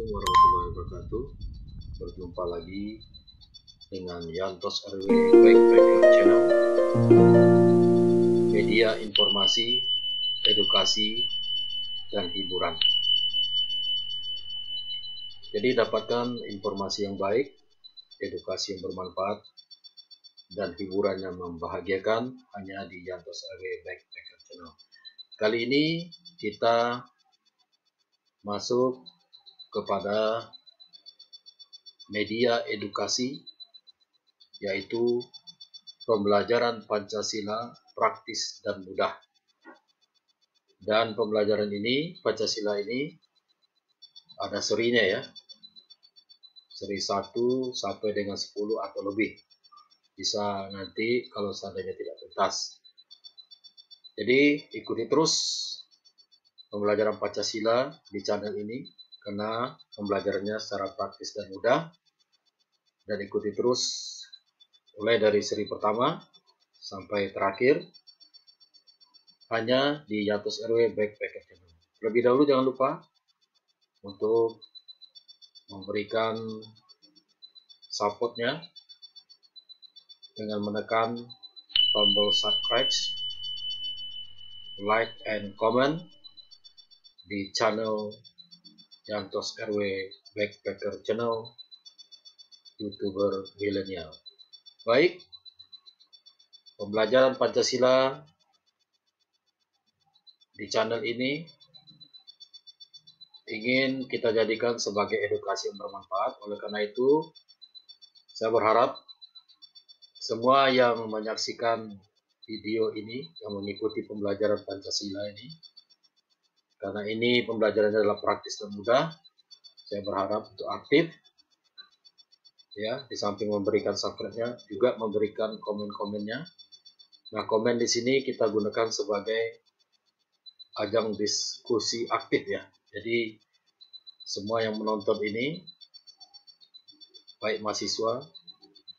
Assalamualaikum warahmatullahi wabarakatuh. Berjumpa lagi dengan Yantos RW Backpacker Channel, media informasi, edukasi, dan hiburan. Jadi dapatkan informasi yang baik, edukasi yang bermanfaat, dan hiburan yang membahagiakan hanya di Yantos RW Backpacker Channel. Kali ini kita masuk kepada media edukasi, yaitu pembelajaran Pancasila praktis dan mudah. Dan pembelajaran ini, Pancasila ini ada serinya ya, seri 1 sampai dengan 10 atau lebih. Bisa nanti kalau seandainya tidak tuntas. Jadi ikuti terus pembelajaran Pancasila di channel ini, karena pembelajarannya secara praktis dan mudah. Dan ikuti terus mulai dari seri pertama sampai terakhir hanya di Yantos RW Backpacker Channel. Lebih dahulu jangan lupa untuk memberikan supportnya dengan menekan tombol subscribe, like, and comment di channel Yantos RW Backpacker Channel, YouTuber milenial. Baik, pembelajaran Pancasila di channel ini ingin kita jadikan sebagai edukasi yang bermanfaat. Oleh karena itu, saya berharap semua yang menyaksikan video ini, yang mengikuti pembelajaran Pancasila ini, karena ini pembelajarannya adalah praktis dan mudah, saya berharap untuk aktif, ya, di samping memberikan subscribe-nya, juga memberikan komen-komennya. Nah, komen di sini kita gunakan sebagai ajang diskusi aktif ya. Jadi semua yang menonton ini, baik mahasiswa,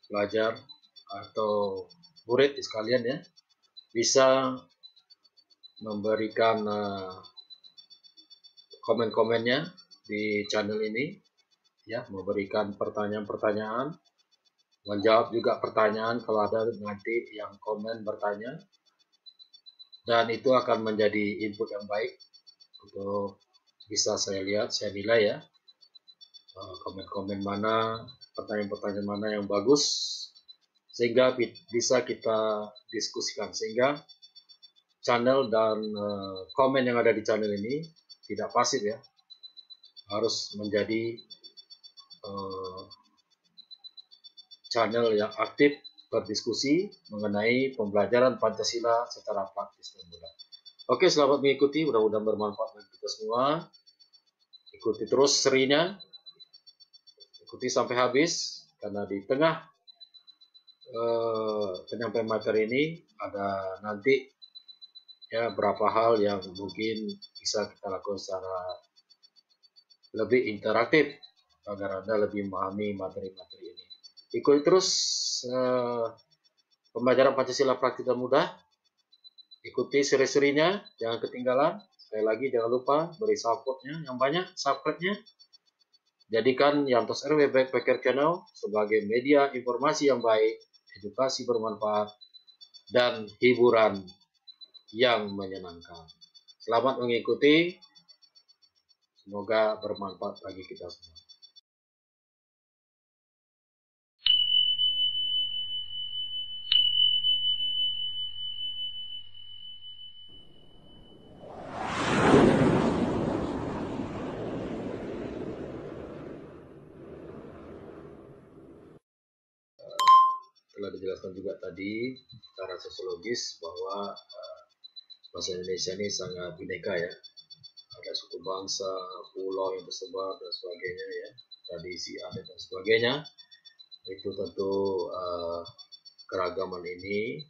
pelajar, atau murid sekalian ya, bisa memberikan komen-komennya di channel ini ya, memberikan pertanyaan-pertanyaan, menjawab juga pertanyaan kalau ada nanti yang komen bertanya, dan itu akan menjadi input yang baik untuk bisa saya lihat, saya nilai ya, komen-komen mana, pertanyaan-pertanyaan mana yang bagus, sehingga bisa kita diskusikan, sehingga channel dan komen yang ada di channel ini tidak pasif ya, harus menjadi channel yang aktif berdiskusi mengenai pembelajaran Pancasila secara praktis dan mudah. Oke, selamat mengikuti, mudah-mudahan bermanfaat bagi kita semua. Ikuti terus serinya, ikuti sampai habis, karena di tengah penyampaian materi ini ada nanti ya berapa hal yang mungkin bisa kita lakukan secara lebih interaktif agar Anda lebih memahami materi-materi ini. Ikuti terus pembelajaran Pancasila praktis dan mudah. Ikuti seri-serinya, jangan ketinggalan. Sekali lagi jangan lupa beri supportnya yang banyak, subscribe-nya. Jadikan Yantos RW Backpacker Channel sebagai media informasi yang baik, edukasi bermanfaat, dan hiburan yang menyenangkan. Selamat mengikuti, semoga bermanfaat bagi kita semua. Telah dijelaskan juga tadi secara sosiologis bahwa bahasa Indonesia ini sangat bineka ya. Ada suku bangsa, pulau yang tersebar dan sebagainya ya, tradisi, adat dan sebagainya. Itu tentu keragaman ini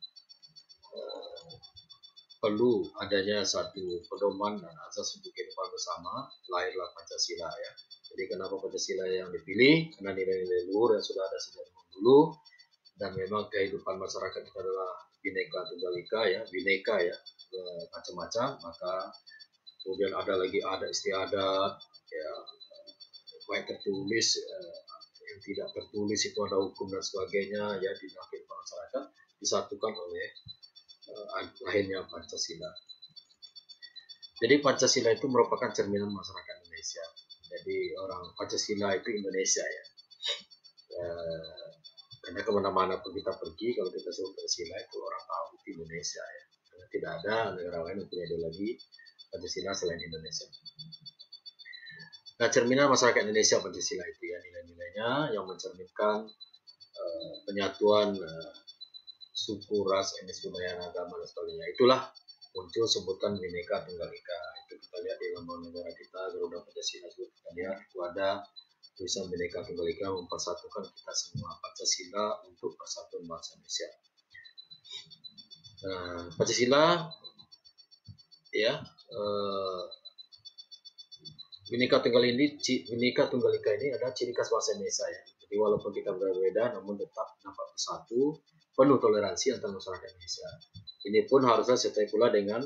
perlu adanya satu pedoman dan asas untuk kehidupan bersama, lahirlah Pancasila ya. Jadi kenapa Pancasila yang dipilih? Karena nilai-nilai luhur yang sudah ada sejak dulu, dan memang kehidupan masyarakat itu adalah bineka tunggal ika ya, bineka ya, macam-macam. Maka kemudian ada lagi adat istiadat ya, baik tertulis, yang tidak tertulis itu ada hukum dan sebagainya ya di dalam kehidupan masyarakat disatukan oleh lahirnya Pancasila. Jadi Pancasila itu merupakan cerminan masyarakat Indonesia. Jadi orang Pancasila itu Indonesia ya. Karena kemana-mana pun kita pergi, kalau kita sebut Pancasila itu orang tahu itu Indonesia ya. Karena tidak ada negara lain yang punya ideologi Pancasila selain Indonesia. Nah, cerminan masyarakat Indonesia Pancasila itu ya, nilai-nilainya yang mencerminkan penyatuan suku, ras, etnis, budaya, agama dan sebagainya. Itulah muncul sebutan Bhinneka Tunggal Ika. Itu kita lihat di lambang negara kita, Garuda Pancasila juga kita lihat itu ada tulisan Bhinneka Tunggal Ika mempersatukan kita semua, Pancasila untuk persatuan bangsa Indonesia. Pancasila ya, Bhinneka Tunggal Ika ini adalah ciri khas bangsa Indonesia ya. Jadi walaupun kita berbeda, namun tetap dapat bersatu, penuh toleransi antar masyarakat Indonesia. Ini pun harusnya sertai pula dengan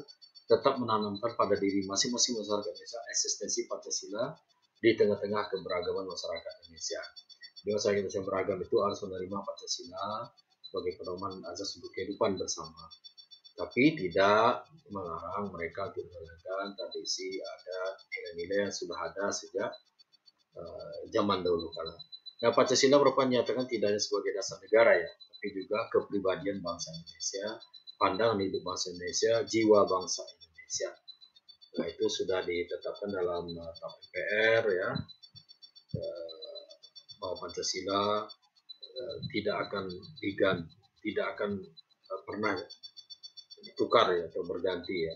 tetap menanamkan pada diri masing-masing masyarakat Indonesia eksistensi Pancasila di tengah-tengah keberagaman masyarakat Indonesia. Di masyarakat Indonesia beragam itu harus menerima Pancasila sebagai pedoman azas untuk kehidupan bersama. Tapi tidak melarang mereka untuk menjalankan tradisi, adat, nilai-nilai yang sudah ada sejak zaman dahulu kala. Nah, Pancasila merupakan nyatakan tidak hanya sebagai dasar negara ya, tapi juga kepribadian bangsa Indonesia, pandangan hidup bangsa Indonesia, jiwa bangsa Indonesia. Nah, itu sudah ditetapkan dalam TAP MPR ya, bahwa Pancasila tidak akan diganti, tidak akan pernah ditukar ya atau berganti ya.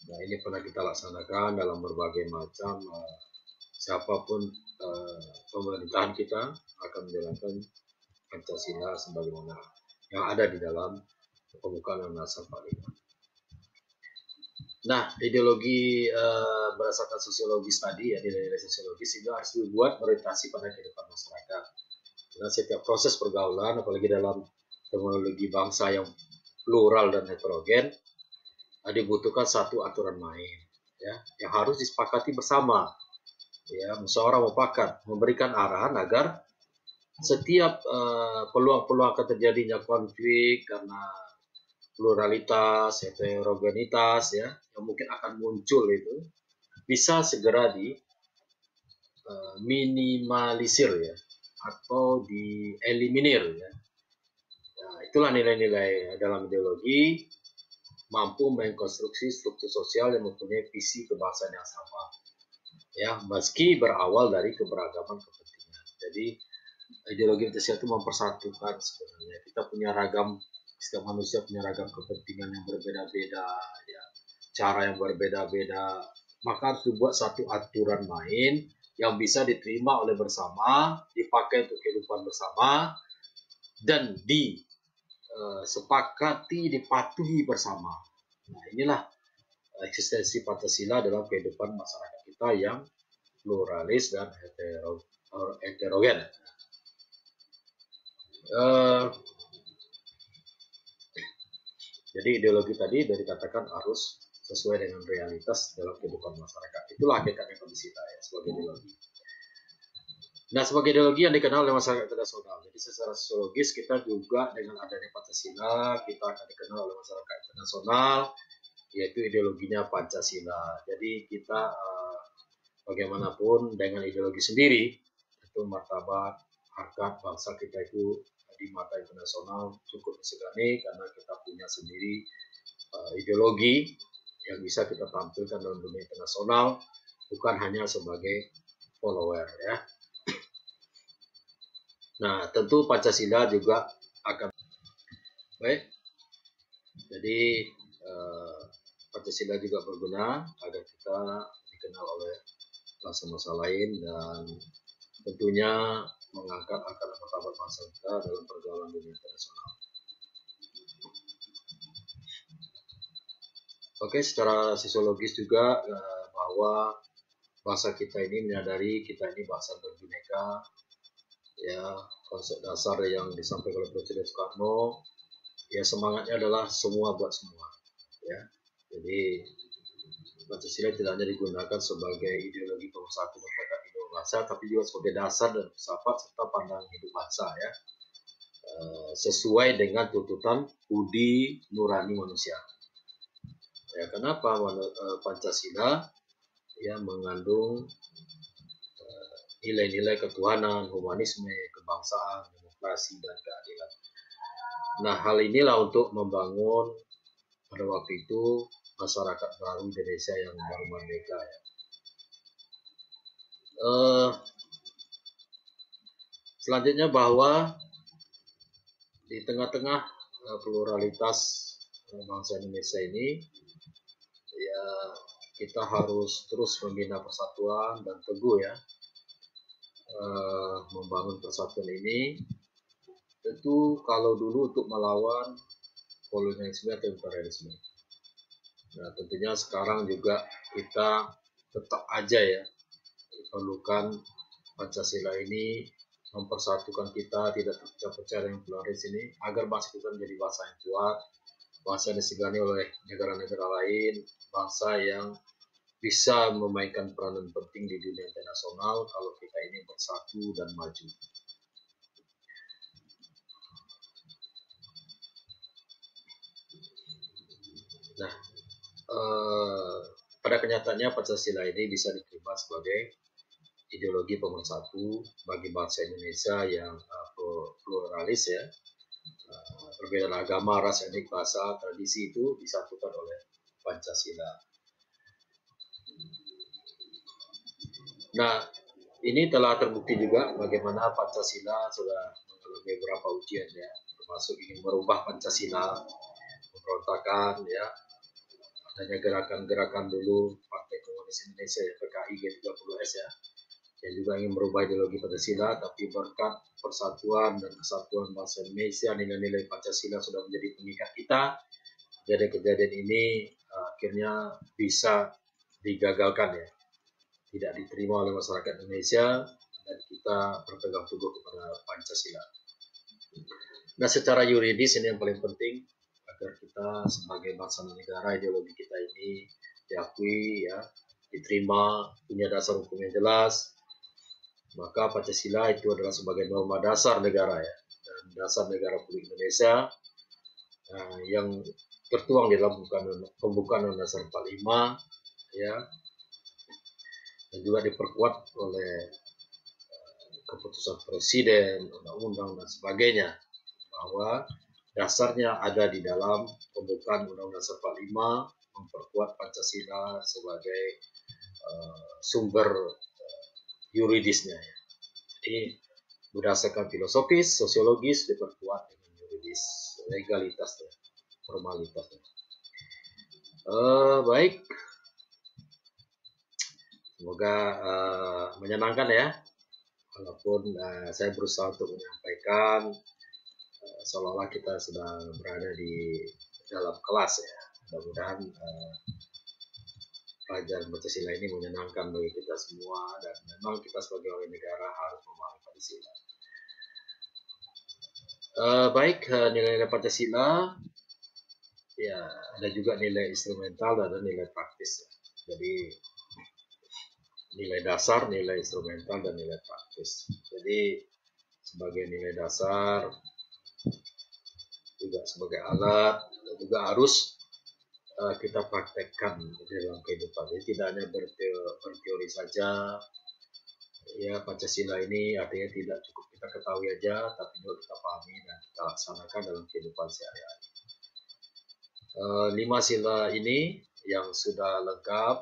Nah, ini pernah kita laksanakan dalam berbagai macam siapapun pemerintahan kita akan menjalankan Pancasila sebagaimana yang ada di dalam pembukaan Undang-Undang 45. Nah, ideologi berdasarkan sosiologis tadi ya, nilai-nilai sosiologis itu harus dibuat orientasi pada kehidupan masyarakat. Karena setiap proses pergaulan, apalagi dalam teknologi bangsa yang plural dan heterogen, dibutuhkan satu aturan main ya, yang harus disepakati bersama. Ya, musyawarah mufakat memberikan arahan agar setiap peluang-peluang akan terjadinya konflik karena pluralitas, heterogenitas ya, yang mungkin akan muncul itu bisa segera di minimalisir ya, atau dieliminir ya. Nah, itulah nilai-nilai dalam ideologi mampu mengkonstruksi struktur sosial yang mempunyai visi kebangsaan yang sama. Ya, meski berawal dari keberagaman kepentingan. Jadi ideologi Pancasila itu mempersatukan sebenarnya. Kita punya ragam, setiap manusia punya ragam kepentingan yang berbeda-beda, ya, cara yang berbeda-beda. Maka harus dibuat satu aturan main yang bisa diterima oleh bersama, dipakai untuk kehidupan bersama, dan disepakati, dipatuhi bersama. Nah, inilah eksistensi Pancasila dalam kehidupan masyarakat kita yang pluralis dan heterogen. Jadi ideologi tadi dari katakan harus sesuai dengan realitas dalam kehidupan masyarakat. Itulah hakikatnya Pancasila ya, sebagai ideologi. Nah, sebagai ideologi yang dikenal oleh masyarakat internasional. Jadi secara sosiologis kita juga dengan adanya Pancasila kita akan dikenal oleh masyarakat internasional, yaitu ideologinya Pancasila. Jadi kita bagaimanapun dengan ideologi sendiri, itu martabat harkat bangsa kita itu di mata internasional cukup disegani karena kita punya sendiri ideologi yang bisa kita tampilkan dalam dunia internasional, bukan hanya sebagai follower ya. Nah, tentu Pancasila juga akan baik. Jadi Pancasila juga berguna agar kita dikenal oleh bangsa-bangsa lain dan tentunya mengangkat akar martabat bangsa kita dalam pergaulan dunia internasional. Oke, secara sosiologis juga bahwa bangsa kita ini menyadari kita ini bangsa berbineka, ya, konsep dasar yang disampaikan oleh Presiden Soekarno, ya semangatnya adalah semua buat semua, ya. Jadi Pancasila tidak hanya digunakan sebagai ideologi pemersatu masyarakat berbangsa, tapi juga sebagai dasar dan filsafat serta pandangan hidup bangsa ya, sesuai dengan tuntutan budi nurani manusia. Ya, kenapa Pancasila ya mengandung nilai-nilai ketuhanan, humanisme, kebangsaan, demokrasi, dan keadilan. Nah, hal inilah untuk membangun pada waktu itu masyarakat baru Indonesia yang baru merdeka ya. Selanjutnya bahwa di tengah-tengah pluralitas bangsa Indonesia ini ya kita harus terus membina persatuan dan teguh ya membangun persatuan ini. Tentu kalau dulu untuk melawan kolonialisme atau imperialisme. Nah, tentunya sekarang juga kita tetap aja ya perlukan Pancasila ini mempersatukan kita, tidak terpecah-pecah dengan pluralis ini, agar bangsa kita menjadi bangsa yang kuat, bangsa yang disegani oleh negara-negara lain, bangsa yang bisa memainkan peranan penting di dunia internasional kalau kita ini bersatu dan maju. Nah, pada kenyataannya Pancasila ini bisa diterima sebagai ideologi pemersatu bagi bangsa Indonesia yang pluralis ya, perbedaan agama, ras, etnik, bahasa, tradisi itu disatukan oleh Pancasila. Nah, ini telah terbukti juga bagaimana Pancasila sudah mengalami beberapa ujian ya, termasuk ingin merubah Pancasila, pemberontakan ya, adanya gerakan-gerakan dulu Partai Komunis Indonesia ya, PKI G30S ya, yang juga ingin merubah ideologi Pancasila, tapi berkat persatuan dan kesatuan bangsa Indonesia, nilai-nilai Pancasila sudah menjadi pengikat kita. Kejadian-kejadian ini akhirnya bisa digagalkan ya, tidak diterima oleh masyarakat Indonesia, dan kita berpegang teguh kepada Pancasila. Nah, secara yuridis ini yang paling penting agar kita sebagai bangsa dan negara, ideologi kita ini diakui ya, diterima, punya dasar hukum yang jelas. Maka Pancasila itu adalah sebagai norma dasar negara ya, dan dasar negara Republik Indonesia yang tertuang di dalam pembukaan Undang-Undang 45 ya, dan juga diperkuat oleh keputusan presiden, undang-undang dan sebagainya, bahwa dasarnya ada di dalam pembukaan Undang-Undang 45 memperkuat Pancasila sebagai sumber yuridisnya ya. Jadi berdasarkan filosofis, sosiologis diperkuat dengan yuridis, legalitas ya, formalitas ya. Baik, semoga menyenangkan ya, walaupun saya berusaha untuk menyampaikan seolah-olah kita sedang berada di dalam kelas ya. Mudah-mudahan pelajaran Pancasila ini menyenangkan bagi kita semua, dan memang kita sebagai warga negara harus memahami Pancasila. Baik, nilai-nilai Pancasila ya, ada juga nilai instrumental dan ada nilai praktis ya. Jadi nilai dasar, nilai instrumental, dan nilai praktis. Jadi sebagai nilai dasar juga sebagai alat, dan juga harus kita praktekkan dalam kehidupan. Jadi tidak hanya berteori saja ya, Pancasila ini artinya tidak cukup kita ketahui aja, tapi juga kita pahami dan kita laksanakan dalam kehidupan sehari-hari. 5 sila ini yang sudah lengkap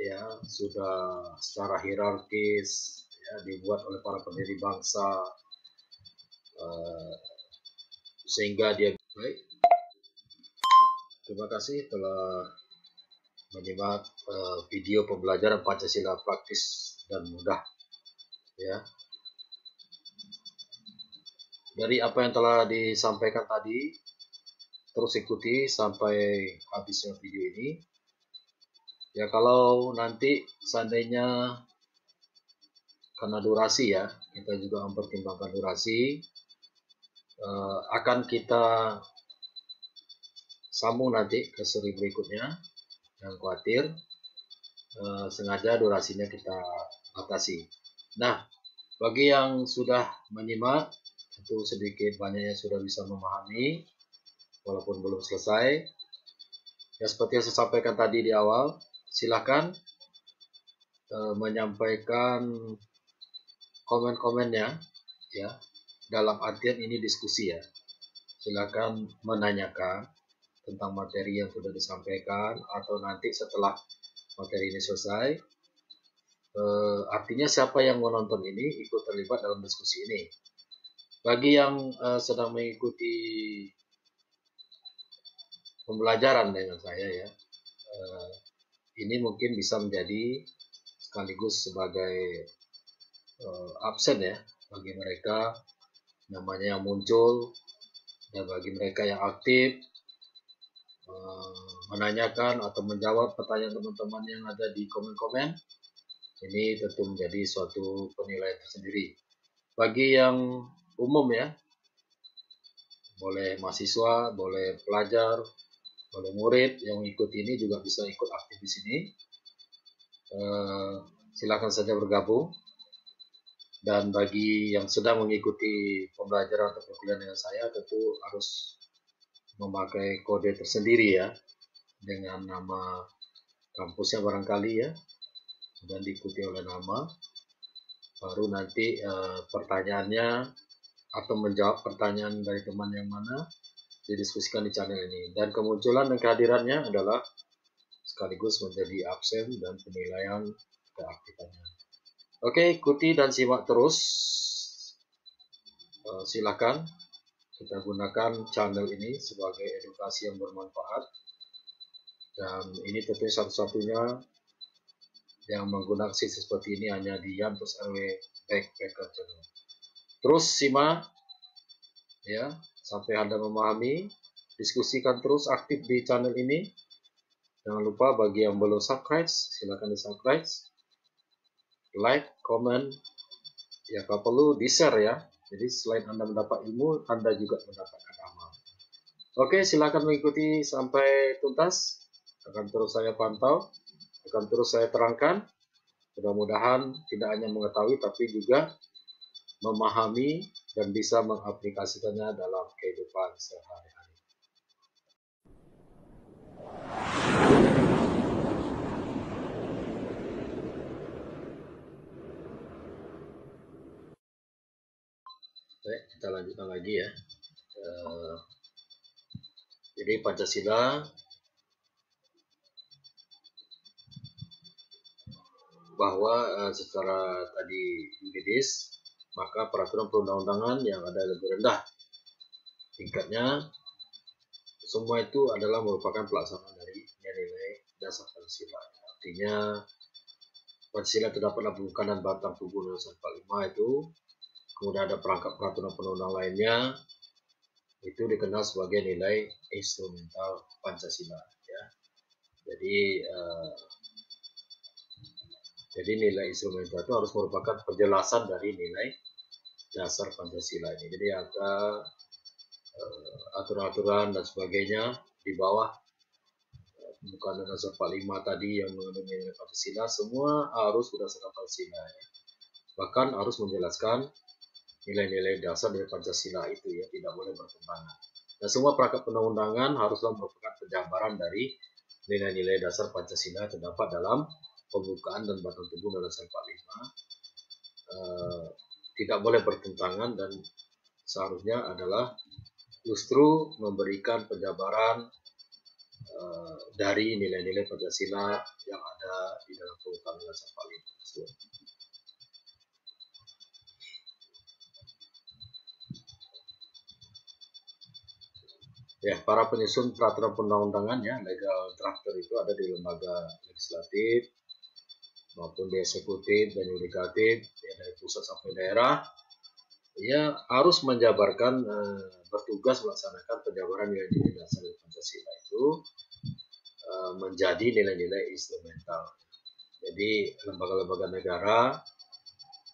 ya, sudah secara hierarkis ya, dibuat oleh para pendiri bangsa, sehingga dia baik. Terima kasih telah menyimak video pembelajaran Pancasila praktis dan mudah ya. Dari apa yang telah disampaikan tadi, terus ikuti sampai habisnya video ini. Ya, kalau nanti seandainya karena durasi ya, kita juga mempertimbangkan durasi, akan kita sambung nanti ke seri berikutnya. Jangan khawatir, sengaja durasinya kita batasi. Nah, bagi yang sudah menyimak, tentu sedikit banyaknya sudah bisa memahami, walaupun belum selesai. Ya, seperti yang saya sampaikan tadi di awal, silakan menyampaikan komen-komennya, ya, dalam artian ini diskusi ya. Silakan menanyakan tentang materi yang sudah disampaikan, atau nanti setelah materi ini selesai, artinya siapa yang menonton ini ikut terlibat dalam diskusi ini. Bagi yang sedang mengikuti pembelajaran dengan saya ya, ini mungkin bisa menjadi sekaligus sebagai absen ya bagi mereka, namanya yang muncul, dan bagi mereka yang aktif menanyakan atau menjawab pertanyaan teman-teman yang ada di komen-komen, ini tentu menjadi suatu penilaian tersendiri. Bagi yang umum ya, boleh mahasiswa, boleh pelajar, boleh murid yang ikut ini juga bisa ikut aktif di sini. Silakan saja bergabung. Dan bagi yang sedang mengikuti pembelajaran atau perkuliahan dengan saya, tentu harus memakai kode tersendiri ya, dengan nama kampusnya barangkali ya, dan diikuti oleh nama. Baru nanti pertanyaannya atau menjawab pertanyaan dari teman yang mana didiskusikan di channel ini. Dan kemunculan dan kehadirannya adalah sekaligus menjadi absen dan penilaian keaktifan. Oke, ikuti dan simak terus. Silakan kita gunakan channel ini sebagai edukasi yang bermanfaat. Dan ini tentunya satu-satunya yang menggunakan sistem seperti ini hanya di Yantos RW Backpacker Channel. Terus simak ya sampai Anda memahami. Diskusikan terus aktif di channel ini. Jangan lupa bagi yang belum subscribe, silakan di subscribe, like, comment, ya kalau perlu di share ya. Jadi selain Anda mendapat ilmu, Anda juga mendapatkan amal. Oke, silakan mengikuti sampai tuntas. Akan terus saya pantau, akan terus saya terangkan. Mudah-mudahan tidak hanya mengetahui, tapi juga memahami dan bisa mengaplikasikannya dalam kehidupan sehari-hari. Baik, kita lanjutkan lagi ya. Jadi Pancasila bahwa secara tadi yuridis, maka peraturan perundang-undangan yang ada lebih rendah tingkatnya, semua itu adalah merupakan pelaksanaan dari nilai dasar Pancasila. Artinya Pancasila terdapat dalam pembukaan dan batang tubuh Undang-Undang 45 itu, kemudian ada perangkat peraturan perundang lainnya, itu dikenal sebagai nilai instrumental Pancasila ya. Jadi nilai instrumental itu harus merupakan penjelasan dari nilai dasar Pancasila ini. Jadi ada aturan-aturan dan sebagainya di bawah pembukaan Undang-Undang 45 tadi yang mengandung nilai Pancasila, semua harus berdasarkan Pancasila ya. Bahkan harus menjelaskan nilai-nilai dasar dari Pancasila itu ya, tidak boleh bertentangan. Dan semua perangkat perundang-undangan haruslah merupakan penjabaran dari nilai-nilai dasar Pancasila terdapat dalam pembukaan dan batang tubuh Undang-Undang 45. Tidak boleh bertentangan dan seharusnya adalah justru memberikan penjabaran dari nilai-nilai Pancasila yang ada di dalam pembukaan Undang-Undang 45 tersebut. Ya, para penyusun peraturan perundang-undangan ya, legal drafter itu ada di lembaga legislatif maupun di eksekutif dan yudikatif, ya, dari pusat sampai daerah, ya harus menjabarkan, bertugas melaksanakan penjabaran nilai-nilai dasar Pancasila itu menjadi nilai-nilai instrumental. Jadi lembaga-lembaga negara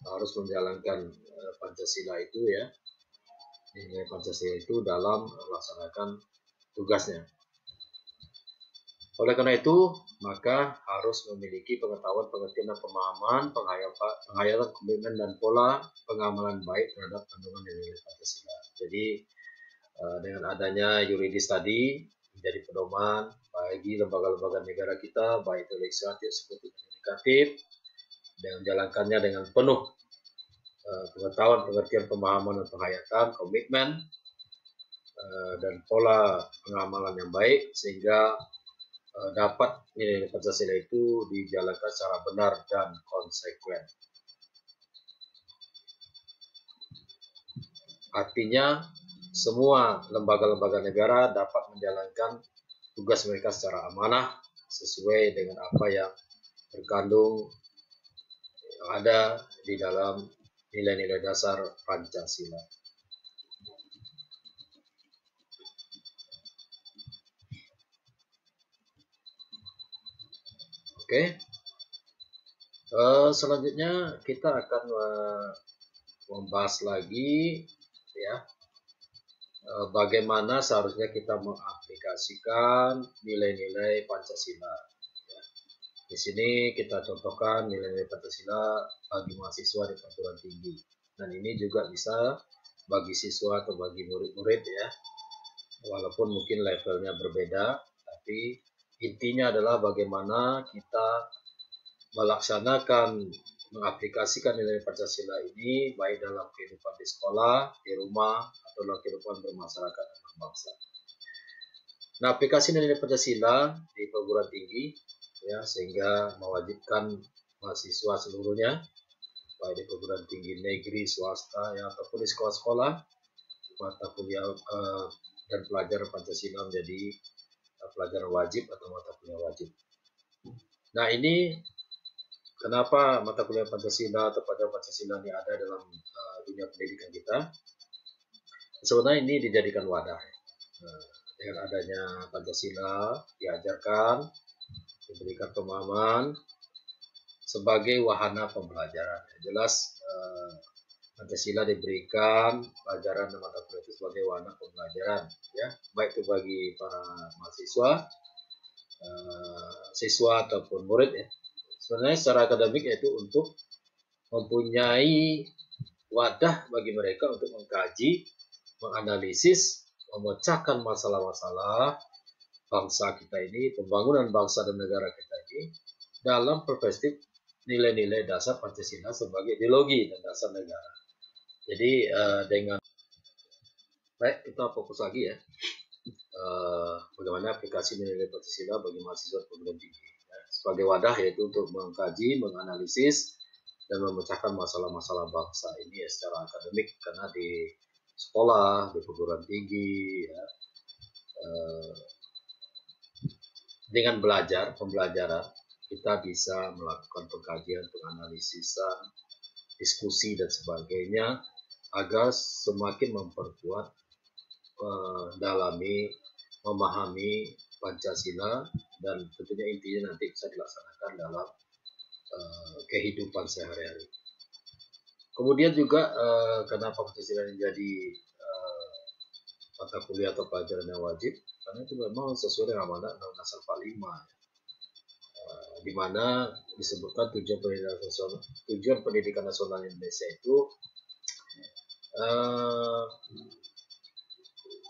harus menjalankan Pancasila itu ya, nilai Pancasila itu dalam melaksanakan tugasnya. Oleh karena itu, maka harus memiliki pengetahuan, pengertian, dan pemahaman, penghayatan, komitmen, dan pola pengamalan baik terhadap kandungan nilai Pancasila. Jadi dengan adanya yuridis tadi menjadi pedoman bagi lembaga-lembaga negara kita, baik itu legislatif, eksekutif, dan yudikatif, dan menjalankannya dengan penuh pengetahuan, pengertian, pemahaman, dan penghayatan, komitmen, dan pola pengamalan yang baik, sehingga dapat nilai Pancasila itu dijalankan secara benar dan konsekuen. Artinya semua lembaga-lembaga negara dapat menjalankan tugas mereka secara amanah sesuai dengan apa yang terkandung yang ada di dalam nilai-nilai dasar Pancasila. Oke. Selanjutnya kita akan membahas lagi ya bagaimana seharusnya kita mengaplikasikan nilai-nilai Pancasila. Ya. Di sini kita contohkan nilai-nilai Pancasila bagi mahasiswa di perguruan tinggi, dan ini juga bisa bagi siswa atau bagi murid-murid ya, walaupun mungkin levelnya berbeda, tapi intinya adalah bagaimana kita melaksanakan, mengaplikasikan nilai Pancasila ini baik dalam kehidupan di sekolah, di rumah, atau dalam kehidupan bermasyarakat dan berbangsa. Nah, aplikasi nilai Pancasila di perguruan tinggi ya, sehingga mewajibkan mahasiswa seluruhnya baik di perguruan tinggi negeri, swasta ya, ataupun di sekolah-sekolah, mata kuliah dan pelajaran Pancasila menjadi pelajaran wajib atau mata kuliah wajib. Nah, ini kenapa mata kuliah Pancasila atau pelajaran Pancasila ini ada dalam dunia pendidikan kita? Sebenarnya ini dijadikan wadah. Dengan adanya Pancasila diajarkan, diberikan pemahaman sebagai wahana pembelajaran. Jelas Pancasila diberikan pelajaran dan mata kuliah itu sebagai wahana pembelajaran, ya, baik itu bagi para mahasiswa, siswa ataupun murid ya. Sebenarnya secara akademik yaitu untuk mempunyai wadah bagi mereka untuk mengkaji, menganalisis, memecahkan masalah-masalah bangsa kita ini, pembangunan bangsa dan negara kita ini dalam perspektif nilai-nilai dasar Pancasila sebagai ideologi dan dasar negara. Jadi dengan baik kita fokus lagi ya bagaimana aplikasi nilai Pancasila bagi mahasiswa perguruan tinggi ya, sebagai wadah yaitu untuk mengkaji, menganalisis, dan memecahkan masalah-masalah bangsa ini ya, secara akademik, karena di sekolah, di perguruan tinggi ya, dengan pembelajaran kita bisa melakukan pengkajian, penganalisisan, diskusi dan sebagainya agar semakin memperkuat, mendalami, memahami Pancasila, dan tentunya intinya nanti bisa dilaksanakan dalam kehidupan sehari-hari. Kemudian juga kenapa Pancasila menjadi mata kuliah atau pelajaran yang wajib, karena itu memang sesuai dengan amanat Undang-Undang Dasar 45 di mana disebutkan tujuan pendidikan nasional Indonesia itu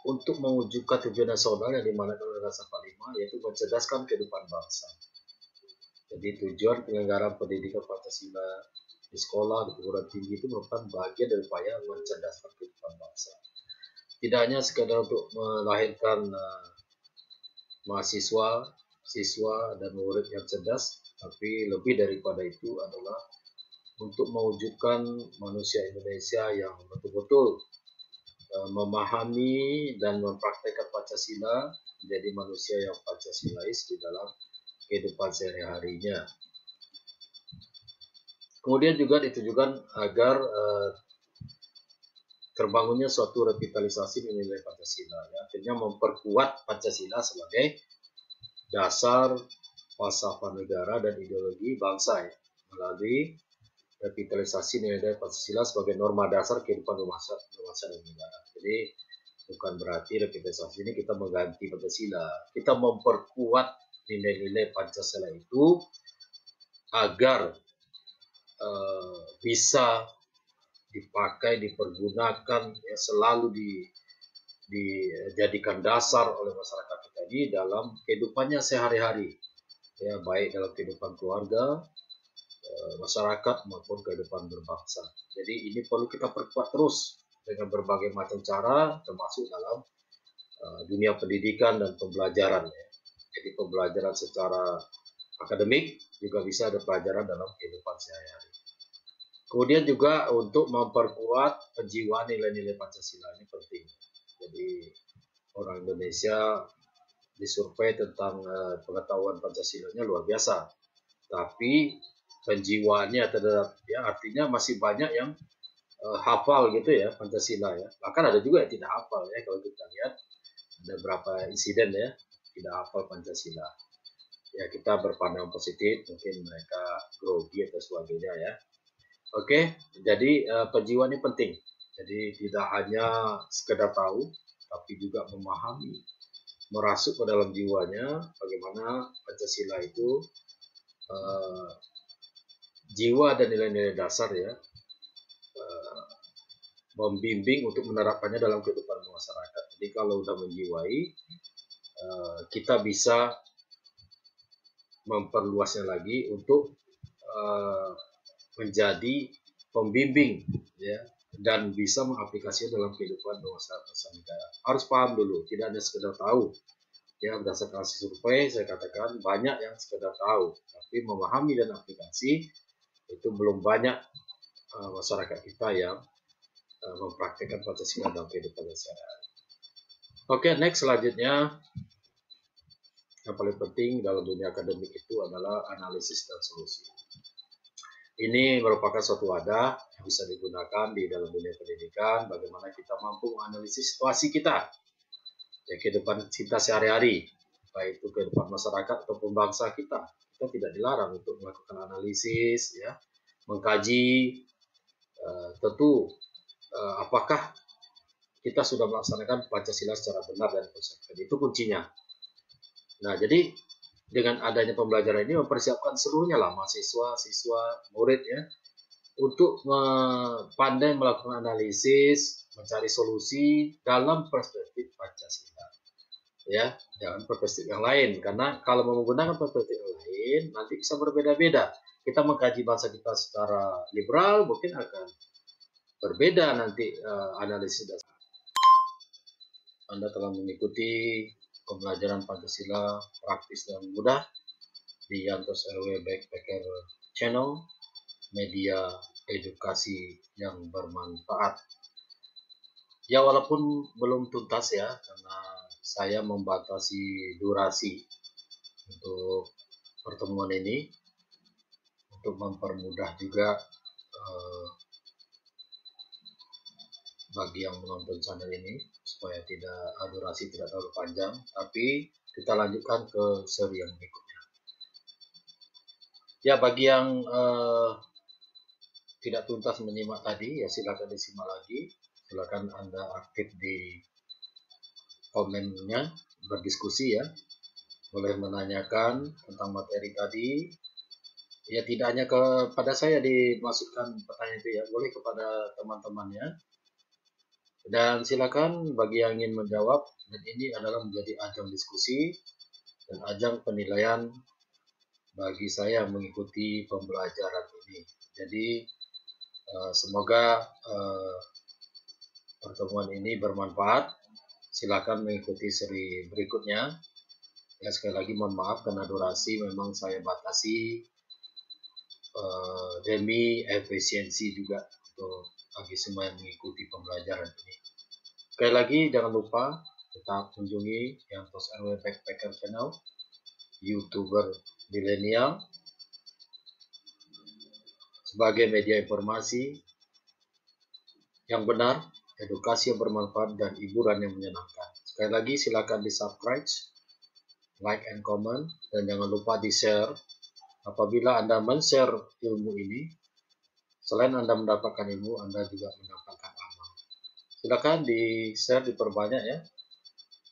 untuk mewujudkan tujuan nasional yang dimana Undang-Undang Dasar 45 yaitu mencerdaskan kehidupan bangsa. Jadi tujuan penyelenggaraan pendidikan Pancasila di sekolah, di perguruan tinggi itu merupakan bagian dari upaya mencerdaskan kehidupan bangsa. Tidak hanya sekedar untuk melahirkan mahasiswa, siswa, dan murid yang cerdas, tapi lebih daripada itu adalah untuk mewujudkan manusia Indonesia yang betul-betul memahami dan mempraktekkan Pancasila, menjadi manusia yang Pancasilais di dalam kehidupan sehari-harinya. Kemudian juga ditujukan agar terbangunnya suatu revitalisasi nilai Pancasila, ya, artinya memperkuat Pancasila sebagai dasar falsafah negara dan ideologi bangsa ya, melalui revitalisasi nilai Pancasila sebagai norma dasar kehidupan berbangsa dan negara. Jadi bukan berarti revitalisasi ini kita mengganti Pancasila, kita memperkuat nilai-nilai Pancasila itu agar bisa dipakai, dipergunakan, ya, selalu dijadikan dasar oleh masyarakat kita ini dalam kehidupannya sehari-hari, ya, baik dalam kehidupan keluarga, masyarakat maupun kehidupan berbangsa. Jadi ini perlu kita perkuat terus dengan berbagai macam cara, termasuk dalam dunia pendidikan dan pembelajaran, ya. Jadi pembelajaran secara akademik juga bisa ada pelajaran dalam kehidupan sehari-hari. Kemudian juga untuk memperkuat penjiwaan nilai-nilai Pancasila ini penting. Jadi orang Indonesia disurvei tentang pengetahuan Pancasila-nya luar biasa, tapi penjiwaannya terhadap, ya, artinya masih banyak yang hafal gitu ya Pancasila, ya. Bahkan ada juga yang tidak hafal, ya. Kalau kita lihat ada beberapa insiden, ya, tidak hafal Pancasila. Ya, kita berpandang positif, mungkin mereka grogi atau sebagainya, ya. Oke, jadi penjiwaan ini penting. Jadi tidak hanya sekedar tahu, tapi juga memahami, merasuk ke dalam jiwanya bagaimana Pancasila itu jiwa dan nilai-nilai dasar, ya, membimbing untuk menerapkannya dalam kehidupan masyarakat. Jadi kalau sudah menjiwai, kita bisa memperluasnya lagi untuk menjadi pembimbing, ya, dan bisa mengaplikasinya dalam kehidupan bangsa negara. Harus paham dulu, tidak hanya sekedar tahu, ya. Berdasarkan hasil survei saya katakan banyak yang sekedar tahu, tapi memahami dan aplikasi itu belum banyak masyarakat kita yang mempraktikkan Pancasila dalam kehidupan sehari-hari. Oke, next, selanjutnya yang paling penting dalam dunia akademik itu adalah analisis dan solusi. Ini merupakan suatu wadah yang bisa digunakan di dalam dunia pendidikan, bagaimana kita mampu menganalisis situasi kita, ya, kehidupan kita sehari-hari, baik itu kehidupan masyarakat ataupun bangsa kita. Kita tidak dilarang untuk melakukan analisis, ya, mengkaji, tentu apakah kita sudah melaksanakan Pancasila secara benar dan konsekuen. Itu kuncinya. Nah, jadi dengan adanya pembelajaran ini mempersiapkan seluruhnya lah, mahasiswa, siswa, murid, ya, untuk pandai melakukan analisis, mencari solusi dalam perspektif Pancasila, ya, jangan perspektif yang lain, karena kalau menggunakan perspektif yang lain nanti bisa berbeda-beda. Kita mengkaji bangsa kita secara liberal mungkin akan berbeda nanti analisis dasar. Anda telah mengikuti pembelajaran Pancasila praktis dan mudah di Yantos RW Backpacker Channel, media edukasi yang bermanfaat. Ya, walaupun belum tuntas, ya, karena saya membatasi durasi untuk pertemuan ini untuk mempermudah juga bagi yang menonton channel ini supaya durasi tidak terlalu panjang, tapi kita lanjutkan ke seri yang berikutnya. Ya, bagi yang tidak tuntas menyimak tadi, ya, silakan disimak lagi. Silakan Anda aktif di komennya, berdiskusi, ya. Boleh menanyakan tentang materi tadi. Ya, tidak hanya kepada saya dimasukkan pertanyaan itu, ya, boleh kepada teman-temannya. Dan silakan bagi yang ingin menjawab, dan ini adalah menjadi ajang diskusi dan ajang penilaian bagi saya mengikuti pembelajaran ini. Jadi semoga pertemuan ini bermanfaat. Silakan mengikuti seri berikutnya. Ya, sekali lagi mohon maaf karena durasi memang saya batasi demi efisiensi juga untuk bagi semua yang mengikuti pembelajaran ini. Sekali lagi jangan lupa tetap kunjungi Yantos RW Backpacker Channel, YouTuber milenial, sebagai media informasi yang benar, edukasi yang bermanfaat, dan hiburan yang menyenangkan. Sekali lagi silakan di-subscribe, like and comment, dan jangan lupa di-share. Apabila Anda men-share ilmu ini, selain Anda mendapatkan ilmu, Anda juga mendapatkan amal. Silakan di-share, diperbanyak, ya.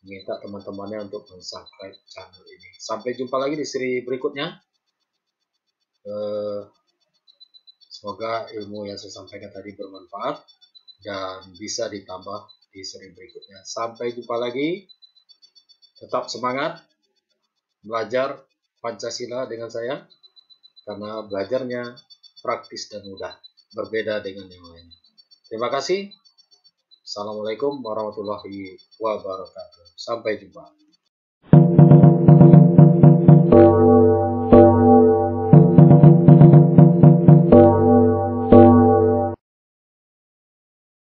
minta teman-temannya untuk subscribe channel ini. Sampai jumpa lagi di seri berikutnya. Semoga ilmu yang saya sampaikan tadi bermanfaat dan bisa ditambah di seri berikutnya. Sampai jumpa lagi. Tetap semangat belajar Pancasila dengan saya, karena belajarnya praktis dan mudah, berbeda dengan yang lain. Terima kasih. Assalamualaikum warahmatullahi wabarakatuh. Sampai jumpa.